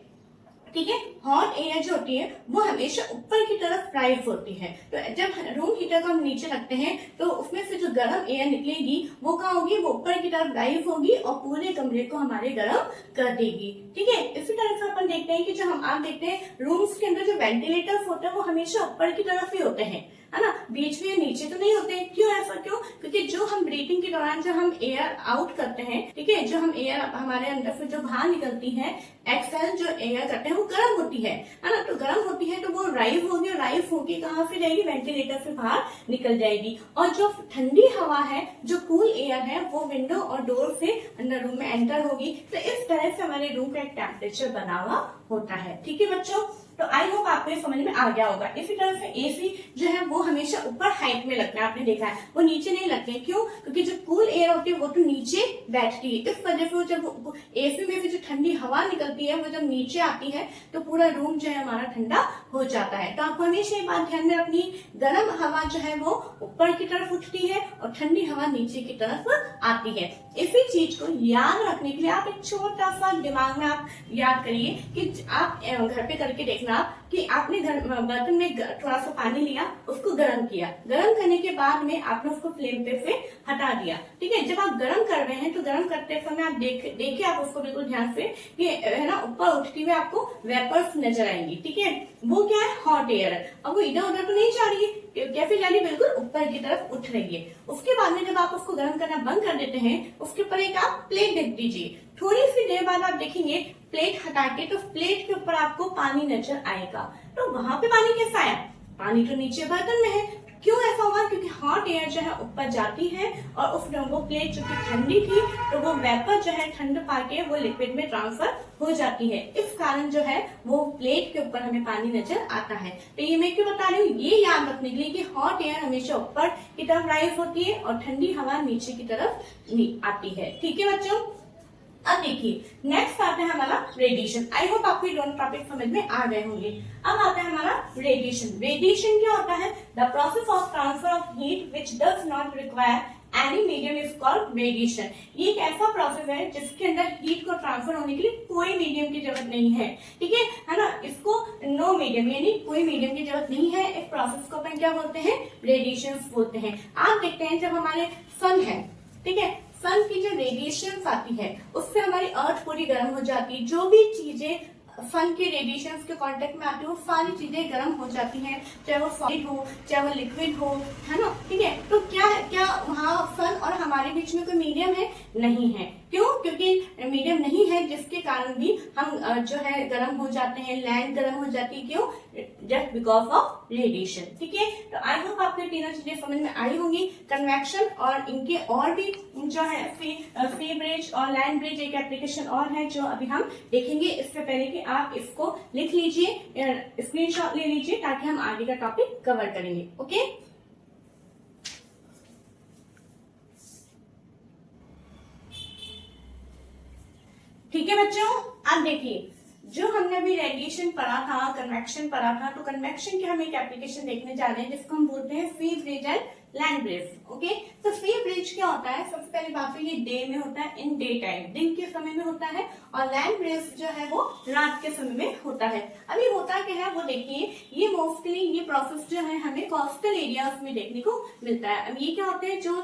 ठीक है, हॉट एयर जो होती है वो हमेशा ऊपर की तरफ ड्राइव होती है। तो जब रूम हीटर को हम नीचे रखते हैं तो उसमें से जो गर्म एयर निकलेगी वो कहाँ होगी, वो ऊपर की तरफ ड्राइव होगी और पूरे कमरे को हमारे गर्म कर देगी। ठीक है, इसी तरह से अपन देखते हैं कि जो हम आप देखते हैं रूम्स के अंदर जो वेंटिलेटर्स होते हैं वो हमेशा ऊपर की तरफ ही होते हैं, है ना, बीच में नीचे तो नहीं होते। क्यों ऐसा? क्यों? क्योंकि जो हम ब्रीथिंग के दौरान जो हम एयर आउट करते हैं, ठीक है, जो हम एयर हमारे अंदर से जो बाहर निकलती है, एक्सहेल जो एयर करते हैं वो गर्म होती है ना, तो गर्म होती है तो वो राइव होगी और राइव होगी कहाँ से जाएगी, वेंटिलेटर से बाहर निकल जाएगी। और जो ठंडी हवा है, जो कूल एयर है, वो विंडो और डोर से अंदर रूम में एंटर होगी। तो इस तरह से हमारे रूम का एक टेम्परेचर बना हुआ होता है। ठीक है बच्चों, तो आई होप आपको ये समझ में आ गया होगा। इसी तरह से एसी जो है वो हमेशा ऊपर हाइट में लगता है, आपने देखा है, वो नीचे नहीं लगते हैं। क्यों? क्योंकि जो कूल एयर होती है वो तो नीचे बैठती है, इस वजह से जब एसी में से जो ठंडी हवा निकलती है वो जब नीचे आती है तो पूरा रूम जो है हमारा ठंडा हो जाता है। तो आपको हमेशा ये बात ध्यान में रखनी, गर्म हवा जो है वो ऊपर की तरफ उठती है और ठंडी हवा नीचे की तरफ आती है। इसी चीज को याद रखने के लिए आप एक छोटा सा दिमाग में आप याद करिए कि आप घर पे करके देखना कि आपने बर्तन में थोड़ा सा पानी लिया, उसको गर्म किया, गर्म करने के बाद में आपने उसको फ्लेम पे से हटा दिया। ठीक है, जब आप गर्म कर रहे हैं तो गर्म करते समय आप देखिए आप उसको बिल्कुल ध्यान से कि है ना, ऊपर उठती हुई आपको वेपर्स नजर आएंगी। ठीक है, वो क्या है, हॉट एयर है। अब वो इधर उधर तो नहीं जा रही है, कैसे जा रही है, बिल्कुल ऊपर की तरफ उठ रही है। उसके बाद में जब आप उसको गर्म करना बंद कर देते हैं, उसके ऊपर एक आप प्लेट रख दीजिए। थोड़ी सी देर बाद आप देखेंगे प्लेट हटा के तो प्लेट के ऊपर आपको पानी नजर आएगा। तो वहां पे पानी कैसा आया? पानी तो नीचे बर्तन में है। क्यों ऐसा हुआ? क्योंकि हॉट एयर जो है ऊपर जाती है और उस वो प्लेट जो कि ठंडी थी तो वो वेपर जो है ठंड पाके वो लिक्विड में ट्रांसफर हो जाती है। इस कारण जो है वो प्लेट के ऊपर हमें पानी नजर आता है। तो ये मैं क्यों बता रही हूँ, ये याद रखने के लिए कि हॉट एयर हमेशा ऊपर की तरफ राइज होती है और ठंडी हवा नीचे की तरफ आती है। ठीक है बच्चों, अब देखिए नेक्स्ट आता है हमारा रेडिएशन। आई होप आपको ये दोनों टॉपिक समझ में आ गए होंगे। अब आता है हमारा रेडिएशन। रेडिएशन क्या होता है? The process of transfer of heat which does not require any medium is called radiation. ये एक ऐसा प्रोसेस है जिसके अंदर हीट को ट्रांसफर होने के लिए कोई मीडियम की जरूरत नहीं है। ठीक है ना, इसको नो मीडियम यानी कोई मीडियम की जरूरत नहीं है। इस प्रोसेस को अपन क्या बोलते हैं? रेडिएशन बोलते हैं। आप देखते हैं जब हमारे सन है, ठीक है, सन की जो रेडिएशन आती है उससे हमारी अर्थ पूरी गर्म हो जाती है। जो भी चीजें सन के रेडिएशन के कांटेक्ट में आती है वो सारी चीजें गर्म हो जाती हैं, चाहे वो सॉलिड हो चाहे वो लिक्विड हो, है ना। ठीक है, तो क्या वहाँ सन और हमारे बीच में कोई मीडियम है? नहीं है। क्यों? क्योंकि मीडियम नहीं है, जिसके कारण भी हम जो है गर्म हो जाते हैं, लैंड गर्म हो जाती है। क्यों? Just because of radiation. ठीक है, तो आई होप आपको तीनों चीजें समझ में आई होंगी। कन्वेक्शन और इनके और भी जो है सी ब्रिज और लैंड ब्रिज एक एप्लीकेशन और है जो अभी हम देखेंगे। इससे पहले कि आप इसको लिख लीजिए, स्क्रीनशॉट ले लीजिए ताकि हम आगे का टॉपिक कवर करेंगे। ओके, ठीक है बच्चों, अब देखिए जो हमने अभी रेडिएशन पढ़ा था, कन्वेक्शन पढ़ा था, तो कन्वेक्शन के हम एक एप्लीकेशन देखने जा रहे हैं जिसको हम बोलते हैं sea bridge and land bridge. Okay, तो सी ब्रिज क्या होता है? सबसे पहली बात तो ये डे में होता है, इन डे टाइम, दिन के समय में होता है, और लैंड ब्रिज जो है वो रात के समय में होता है। अभी होता क्या है वो देखिए, ये मोस्टली ये प्रोसेस जो है हमें कोस्टल एरियाज में देखने को मिलता है। अब ये क्या होते हैं, जो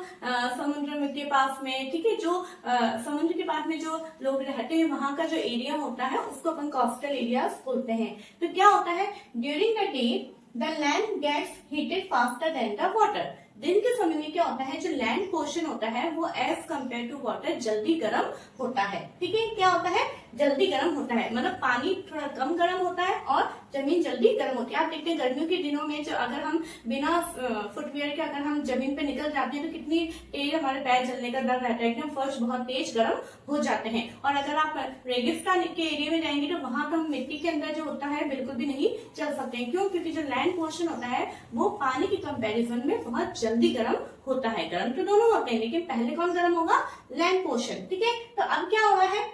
समुद्र के पास में, ठीक है, जो समुद्र के पास में जो लोग रहते हैं वहां का जो एरिया होता है उसको अपन कोस्टल एरियाज बोलते हैं। तो क्या होता है, during the day the land gets heated faster than the water. दिन के समय में क्या होता है, जो लैंड पोर्शन होता है वो एज कंपेयर टू वाटर जल्दी गर्म होता है। ठीक है, क्या होता है, जल्दी गर्म होता है, मतलब पानी थोड़ा कम गर्म होता है और जमीन जल्दी गर्म होती है। आप देखते हैं गर्मियों के दिनों में जो अगर हम बिना फुटवियर के अगर हम जमीन पे निकल जाते हैं तो कितनी तेज हमारे पैर जलने का डर रहता है, एकदम फर्श बहुत तेज गर्म हो जाते हैं। और अगर आप रेगिस्तान के एरिया में जाएंगे तो वहां तो हम मिट्टी के अंदर जो होता है बिल्कुल भी नहीं चल सकते हैं। क्यों? क्योंकि जो लैंड पोर्शन होता है वो पानी के कंपैरिजन में बहुत जल्दी गर्म होता है। गर्म तो दोनों होते हैं लेकिन पहले कौन गर्म होगा? Land portion. ठीक है, तो अब क्या हुआ है?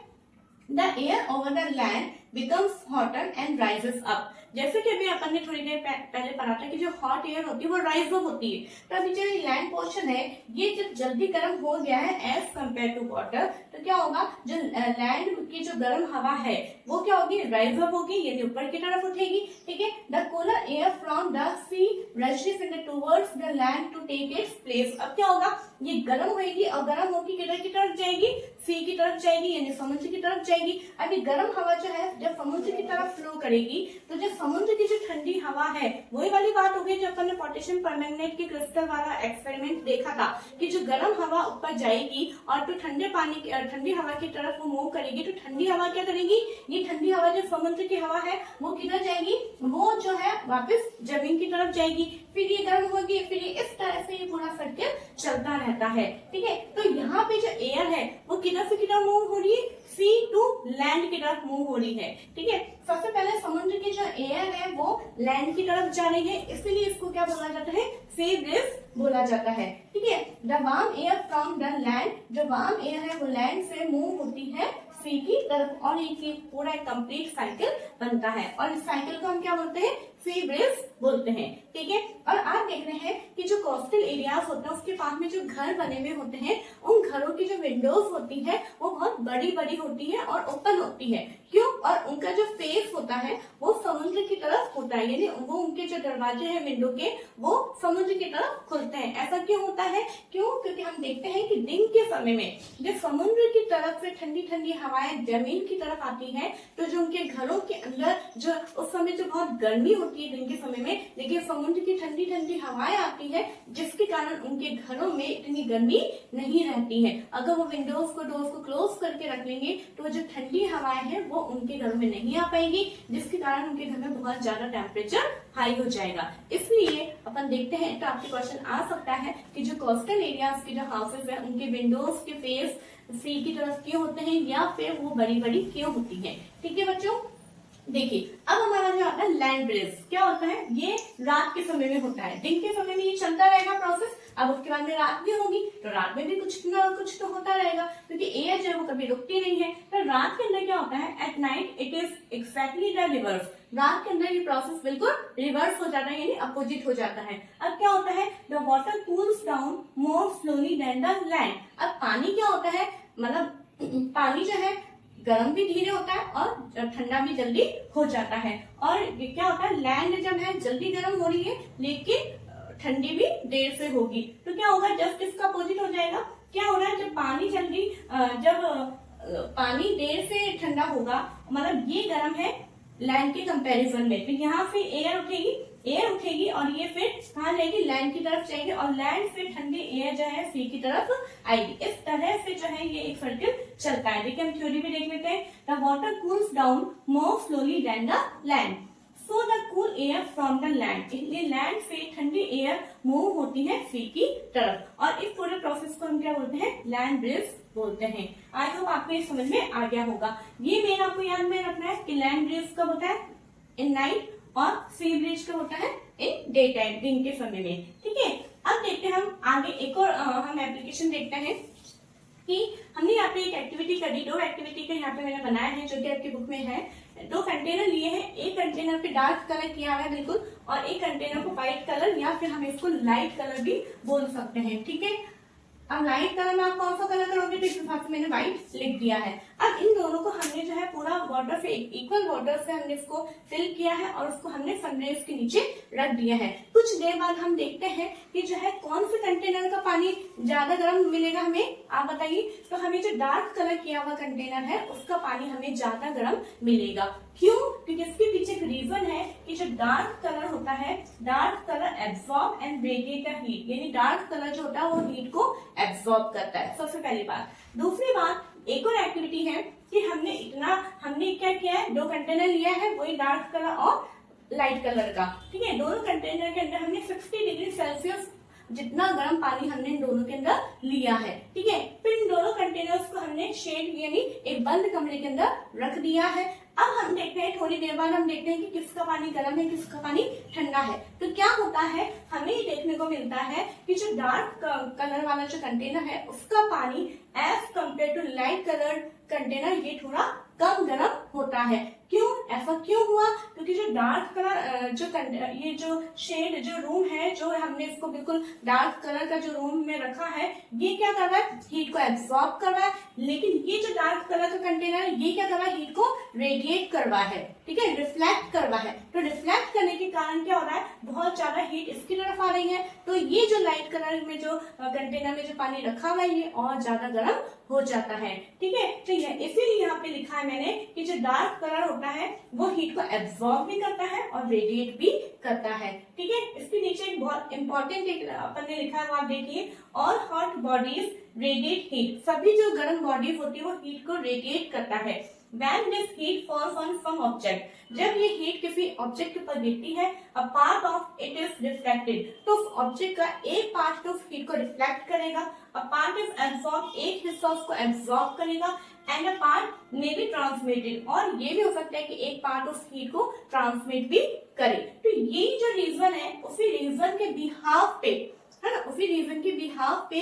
The air over the land becomes hotter and rises up. जैसे कि अभी अपन ने थोड़ी देर पहले पढ़ा था कि जो हॉट एयर होती है वो राइज अप होती है। तो अभी जो लैंड पोर्शन है ये जब जल्दी गर्म हो गया है एज कम्पेयर टू वाटर, तो क्या होगा? जो लैंड की जो गर्म हवा है वो क्या होगी? राइज अप होगी, ये ऊपर की तरफ उठेगी। ठीक है, the cooler air from the sea rushes in towards the land to take its place. अब क्या होगा? ये गर्म होगी और गर्म होगी किधर की तरफ जाएगी? सी की तरफ जाएगी, यानी समुद्र की तरफ जाएगी। अभी गर्म हवा जो है जब समुद्र की तरफ फ्लो करेगी तो जो समुद्र की जो ठंडी हवा है वही वाली बात हो गई जो अपन ने पोटेशियम परमैंगनेट के क्रिस्टल वाला एक्सपेरिमेंट देखा था कि जो गर्म हवा ऊपर जाएगी और तो ठंडे पानी की ठंडी हवा की तरफ वो मूव करेगी, तो ठंडी हवा क्या करेगी? ये ठंडी हवा जो समुद्र की हवा है वो किधर जाएगी? वो जो है वापस जमीन की तरफ जाएगी, फिर ये गर्म होगी, फिर ये इस तरह से ये पूरा सर्किल चलता रहता है। ठीक है, तो यहाँ पे जो एयर है वो किधर से किधर मूव हो रही है? सी टू लैंड की तरफ मूव हो रही है। ठीक है, सबसे पहले समुद्र की जो एयर है वो लैंड की तरफ जा रही है, इसीलिए इसको क्या बोला जाता है? सी ब्रीज बोला जाता है। ठीक है, the warm air from the land, जो वार्म एयर है वो लैंड से मूव होती है सी की तरफ और एक पूरा एक कंप्लीट साइकिल बनता है और इस साइकिल को हम क्या बोलते हैं? सी ब्रीज बोलते हैं। ठीक है, और आप देख रहे हैं कि जो कोस्टल एरियाज होता है उसके पास में जो घर बने हुए होते हैं उन घरों की जो विंडोज होती है वो बहुत बड़ी बड़ी होती है और ओपन होती है। क्यों? और उनका जो फेस होता है वो समुद्र की तरफ होता है, यानी वो उनके जो दरवाजे हैं विंडो के वो समुद्र की तरफ खुलते हैं। ऐसा क्यों होता है? क्यों? क्योंकि हम देखते हैं कि दिन के समय में जब समुद्र की तरफ से ठंडी ठंडी हवाएं जमीन की तरफ आती है तो जो उनके घरों के अंदर जो उस समय जो बहुत गर्मी होती है दिन के समय में, लेकिन समुद्र की ठंडी ठंडी हवाएं आती है जिसके कारण उनके घरों में इतनी गर्मी नहीं रहती है। अगर वो विंडोज को डोर्स को क्लोज करके रख लेंगे तो जो ठंडी हवाएं हैं वो उनके घरों में नहीं आ पाएंगी, जिसके कारण उनके घर में बहुत ज्यादा टेम्परेचर हाई हो जाएगा। इसलिए अपन देखते हैं तो आपके क्वेश्चन आ सकता है कि जो कोस्टल एरियाज के जो हाउसेस है उनके विंडोज के फेस सी की तरफ क्यों होते हैं या फिर वो बड़ी बड़ी क्यों होती है। ठीक है बच्चों, देखिए अब हमारा जो आता है लैंड ब्रिज, क्या होता है? ये रात के समय में होता है, दिन के समय में ये चलता रहेगा प्रोसेस। अब उसके बाद में रात भी होगी तो रात में भी कुछ ना कुछ तो होता रहेगा क्योंकि एयर जो है वो कभी रुकती नहीं है। तो रात के अंदर क्या होता है? At night it is exactly the reverse. रात के अंदर ये प्रोसेस बिल्कुल रिवर्स हो जाता है, यानी अपोजिट हो जाता है। अब क्या होता है? The water cools down more slowly than the land. अब पानी क्या होता है? मतलब पानी जो है गर्म भी धीरे होता है और ठंडा भी जल्दी हो जाता है। और क्या होता है? लैंड जब है जल्दी गर्म हो रही है लेकिन ठंडी भी देर से होगी, तो क्या होगा? जस्ट इसका अपोजिट हो जाएगा। क्या हो रहा है? जब पानी जब पानी देर से ठंडा होगा, मतलब ये गर्म है लैंड के कंपैरिजन में, तो यहाँ से एयर उठेगी और ये फिर कहाँ जाएगी? लैंड की तरफ जाएगी और लैंड से ठंडी एयर जो है सी की तरफ आएगी। इस तरह से जो है ये एक सर्किल चलता है। देखिए हम थ्योरी भी देख लेते हैं। The water cools down more slowly than the land, so the cool air from the land. इसलिए लैंड से ठंडी एयर मूव होती है सी की तरफ और इस पूरे प्रोसेस को हम क्या बोलते हैं? लैंड ब्रिज बोलते हैं। आई होप आपको ये समझ में आ गया होगा। ये मेन आपको याद में रखना है कि लैंड ब्रिज कब होता है? इन नाइट, और सी ब्रिज कब होता है? इन डे टाइम, दिन के समय में। ठीक है, अब देखते हैं हम आगे एक और हम एप्लीकेशन देखते हैं कि हमने यहाँ पे एक एक्टिविटी करी। 2 एक्टिविटी का यहाँ पे मैंने बनाया है जो कि आपकी बुक में है। 2 कंटेनर लिए हैं, एक कंटेनर पे डार्क कलर किया हुआ है बिल्कुल और एक कंटेनर को व्हाइट कलर या फिर हम इसको लाइट कलर भी बोल सकते हैं। ठीक है, अब लाइट कलर में आप कौन सा कलर करोगे? तो इस हिसाब से मैंने व्हाइट लिख दिया है। अब इन दोनों को हमने जो है पूरा वाटर से इक्वल वाटर से हमने इसको फिल किया है और उसको हमने सनराइज के नीचे रख दिया है। कुछ देर बाद हम देखते हैं कि जो है कौन से कंटेनर का पानी ज्यादा गर्म मिलेगा हमें, आप बताइए। तो हमें जो डार्क कलर किया हुआ कंटेनर है उसका पानी हमें ज्यादा गर्म मिलेगा। क्यों? क्योंकि इसके पीछे एक रीजन है कि जो डार्क कलर होता है, dark colour absorb and radiate the heat, यानी डार्क कलर जो होता है वो हीट को एब्सॉर्ब करता है, सबसे पहली बात। दूसरी बात, एक और एक्टिविटी है कि हमने क्या किया है, 2 कंटेनर लिया है, वही डार्क कलर और लाइट कलर का, ठीक है। दोनों कंटेनर के अंदर हमने 60 डिग्री सेल्सियस जितना गर्म पानी हमने इन दोनों के अंदर लिया है, ठीक है। फिर इन दोनों कंटेनर्स को हमने शेड यानी एक बंद कमरे के अंदर रख दिया है। अब हम देखते हैं, थोड़ी देर बाद हम देखते हैं कि किसका पानी गर्म है, किसका पानी ठंडा है। तो क्या होता है, हमें ये देखने को मिलता है कि जो डार्क कलर वाला जो कंटेनर है उसका पानी as compare to light colour container ये थोड़ा कम गर्म होता है। क्यों, ऐसा क्यों हुआ? क्योंकि जो डार्क कलर ये जो शेड जो रूम है, जो हमने इसको बिल्कुल डार्क कलर का जो रूम में रखा है, ये क्या कर रहा है, हीट को एब्सॉर्ब कर रहा है। लेकिन ये जो डार्क कलर का कंटेनर है, ये क्या कर रहा है, हीट को रेडिएट कर रहा है, ठीक है, रिफ्लेक्ट कर रहा है। तो रिफ्लेक्ट करने के कारण क्या हो रहा है, बहुत ज्यादा हीट इसकी तरफ आ रही है। तो ये जो लाइट कलर में जो कंटेनर में जो पानी रखा हुआ है, ये और ज्यादा गर्म हो जाता है, ठीक है। तो इसीलिए यहाँ पे लिखा है मैंने कि जो डार्क कलर होता है वो हीट को एब्सॉर्ब भी करता है और रेडिएट भी करता है, ठीक है। इसके नीचे एक बहुत इंपॉर्टेंट अपन ने लिखा है, वो आप देखिए, all hot bodies radiate heat. सभी जो गर्म बॉडीज होती है वो हीट को रेडिएट करता है। When this heat falls on some object, जब ये हीट किसी ऑब्जेक्ट के ऊपर गिरती है, a part of it is reflected, तो उस ऑब्जेक्ट का एक पार्ट तो हीट को रिफ्लेक्ट करेगा, a part is absorbed, एक हिस्सा उसको एब्सॉर्ब करेगा, and a part may be transmitted, और ये भी हो सकता है कि एक पार्ट उस हीट को ट्रांसमिट भी करे। तो ये जो रीजन है, उसी रीजन के बिहाफ पे है ना, उसी रीजन के बिहाफ पे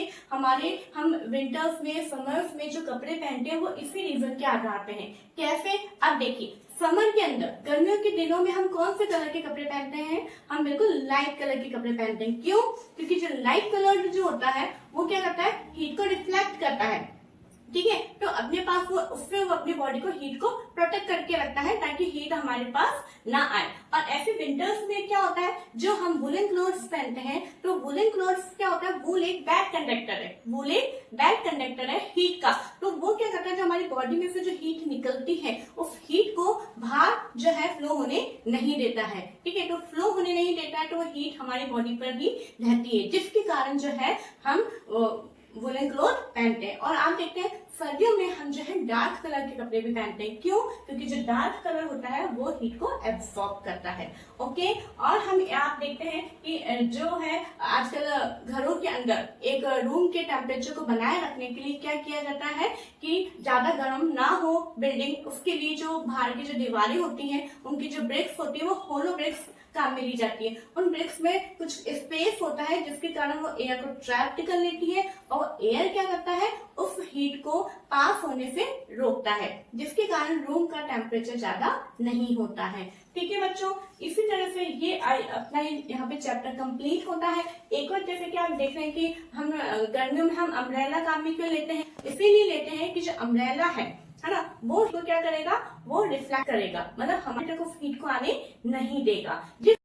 हम विंटर्स में, समर्स में जो कपड़े पहनते हैं वो इसी रीजन के आधार पे हैं। कैसे? अब देखिए, समर के अंदर, गर्मियों के दिनों में हम कौन से कलर के कपड़े पहनते हैं, हम बिल्कुल लाइट कलर के कपड़े पहनते हैं। क्यों? क्योंकि जो लाइट कलर जो होता है वो क्या करता है, हीट को रिफ्लेक्ट करता है, ठीक है। तो अपने पास उससे वो अपनी बॉडी को हीट को प्रोटेक्ट करके रखता है ताकि हीट हमारे पास ना आए। और ऐसे विंटर्स में क्या होता है, जो हम वुलन क्लोथ्स पहनते हैं, तो वुलन क्लोथ्स क्या होता है, वूल एक बैड कंडक्टर है, वूल एक बैड कंडक्टर है हीट का। तो वो क्या करता है, जो हमारी बॉडी में से जो हीट निकलती है, उस हीट को बाहर जो है फ्लो होने नहीं देता है, ठीक है। तो फ्लो होने नहीं देता है तो वो हीट हमारी बॉडी पर ही रहती है, जिसके कारण जो है हम वुलन क्लोथ पहनते हैं। और आप देखते हैं सर्दियों में हम जो है डार्क कलर के कपड़े भी पहनते हैं। क्यों? क्योंकि जो डार्क कलर होता है वो हीट को एब्सॉर्ब करता है, ओके। और आप देखते हैं कि जो है आजकल घरों के अंदर एक रूम के टेम्परेचर को बनाए रखने के लिए क्या किया जाता है कि ज्यादा गर्म ना हो बिल्डिंग, उसके लिए जो बाहर की जो दीवारें होती हैं, उनकी जो ब्रिक्स होती है वो होलो ब्रिक्स काम में ली जाती है। उन ब्रिक्स में कुछ स्पेस होता है जिसके कारण वो एयर को ट्रैप कर लेती है, और एयर क्या करता है, उस हीट को पास होने से रोकता है, जिसके कारण रूम का टेम्परेचर ज्यादा नहीं होता है, ठीक है बच्चों। इसी तरह से ये अपना यहाँ पे चैप्टर कंप्लीट होता है। एक और जैसे कि आप देख रहे हैं कि हम गर्मियों में हम अम्ब्रेला काम में क्यों लेते हैं, इसीलिए लेते हैं कि जो अम्ब्रेला है ना, वो क्या करेगा, वो रिफ्लेक्ट करेगा, मतलब हमारे तक उस हीट को आने नहीं देगा। जिस